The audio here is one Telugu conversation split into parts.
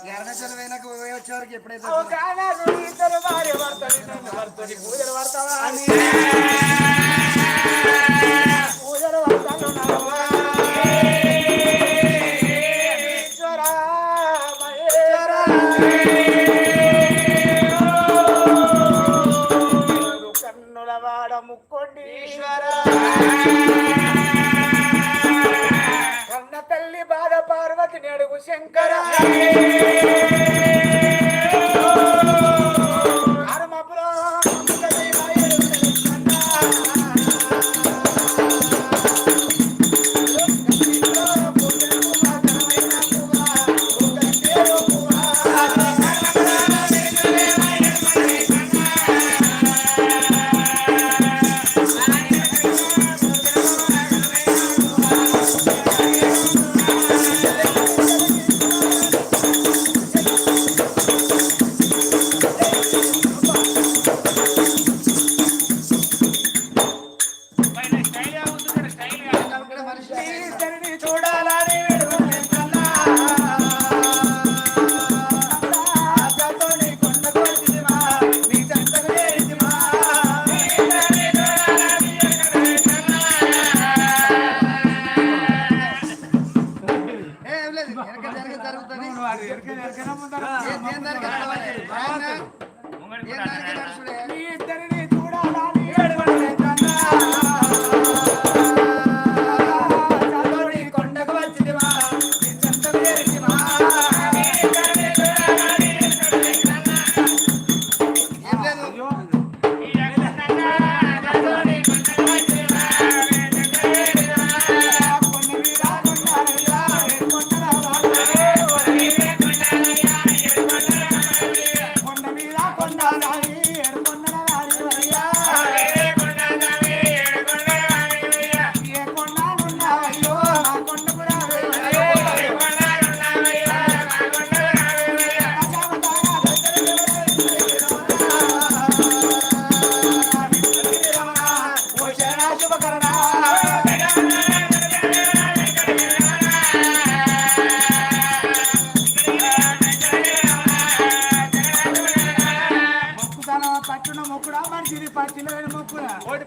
ఎర్రచల వెనక వచ్చే వరకు ఎప్పుడైతే ఇద్దరు భార్య భర్తలు పూజలు పడతావా అని పూజలు పడతాను కన్నులవాడ ముక్కొండి కన్న తల్లి బాధ పార్వతిని అడుగు శంకర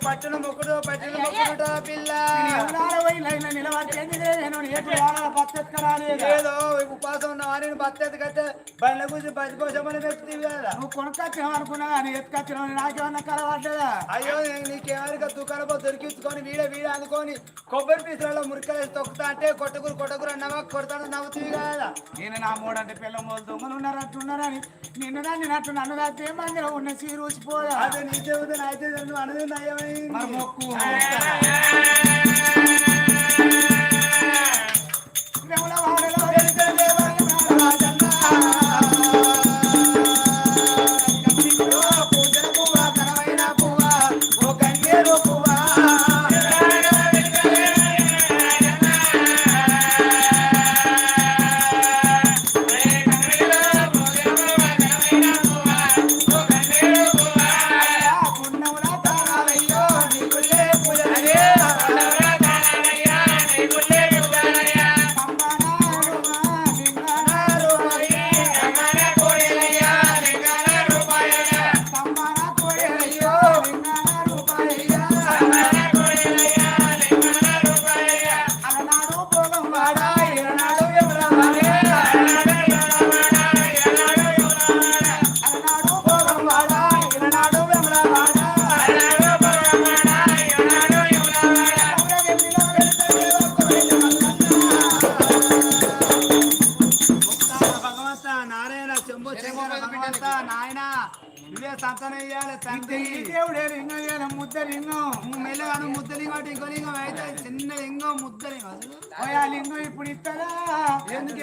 పట్టున మొక్కుడు పిల్ల ఏదో ఉపాసం ఉన్న వారిని బత్తెత్తి కట్టే బండ్ల గురించి బతి కోసమని వ్యక్తివి కదా నువ్వు కొనుక్కొచ్చినావు అనుకున్నా అని ఎత్తుకొచ్చినావు నాకేమన్నా కలవట్లేదా అయ్యో నీకేమన్నా దుకాణంలో దొరికించుకొని వీడ అనుకొని కొబ్బరి పీసులలో మురికలేసి తొక్కుతా అంటే కొట్టకూరు అన్నావా కొడతాను నవ్వుతుంది కదా నేను నా మూడంటే పిల్ల మొదలు దొంగలు ఉన్నారట్టున్నారని నిన్ను దాన్ని నట్టు నన్ను రాత్రి మందిలో ఉన్న చీరు ఊసిపోదా అదే నీ చెబుతాను అయితే నువ్వు అనేది నయమై మొక్కు లింగం ఇప్పుడు ఇస్తారా ఎందుకు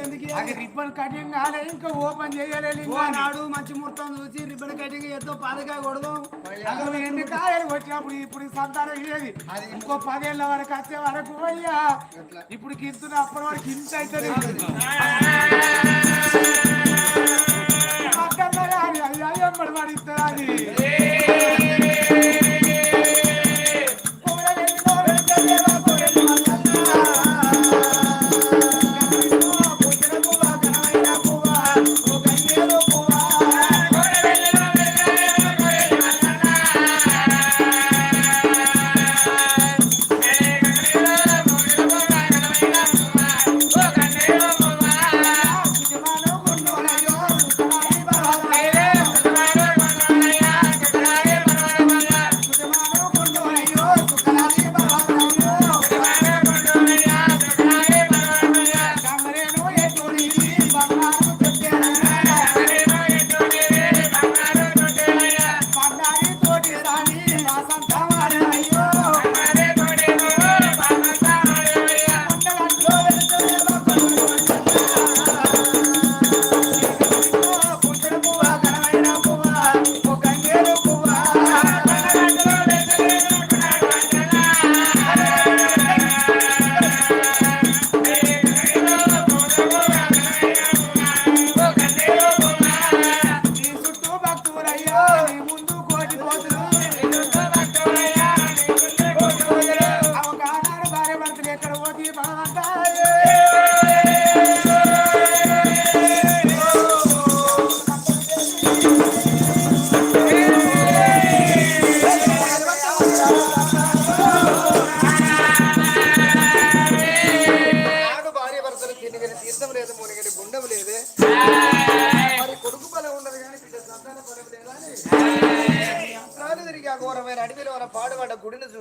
రిబ్బన్ కటింగ్ కాలే ఇంకా ఓపెన్ చేయలేదు నాడు మంచి ముహూర్తం చూసి రిబ్బన్ కటింగ్ ఎంతో పాదకాయ కొడదాం ఎన్ని కాయలు వచ్చినప్పుడు ఇప్పుడు సంతానం ఇయ్యేది ఇంకో 10 ఏళ్ళ వరకు వచ్చే వరకు అయ్యా ఇప్పుడు కింద అప్పటి వరకు ఇంత అవుతుంది అయ్యా ఎమ్మడి పడిస్తారు అది Oh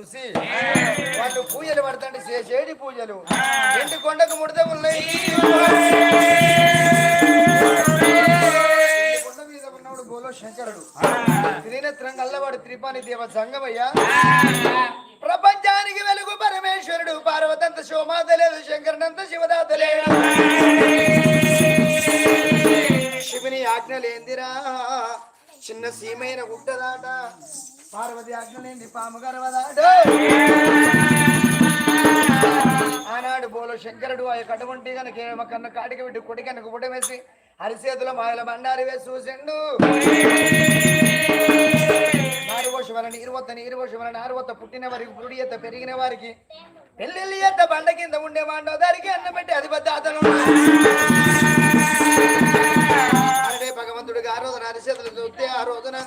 చూసి వాళ్ళు పూజలు పడతాండి చేసేడి పూజలు ఎండి కొండకు ముడత ఉన్నాయి కొండ మీద ఉన్నవాడు బోలో శంకరుడు త్రినేత్రం గల్లవాడు త్రిపాణి దేవ సంగమయ్య ప్రపంచానికి వెలుగు పరమేశ్వరుడు పార్వతంత శోమాత లేదు శంకరుడంత శివదాత లేడు శివుని ఆజ్ఞలేందిరా చిన్న సీమైన గుట్టదాట పార్వతి ఆజ్ఞలేంది పాము గర్వదాట ఆనాడు బోలో శంకరుడు ఆ కటువంటి కనుక కన్న కాటికి పెట్టి కొడి కనుక గుడ్డ వేసి అరిసేతుల మాయల బండారి వేసి చూసిండు నీరు వల్ల నారు వద్ద పుట్టిన వారికి పురుడి ఎత్త పెరిగిన వారికి పెళ్ళిళ్ళి ఎత్త బండ కింద ఉండే వాడినో దానికి అన్నం పెట్టి అధిపతి అతను భగవంతుడికి ఆ రోజున అరిసేతులు చూస్తే ఆ రోజున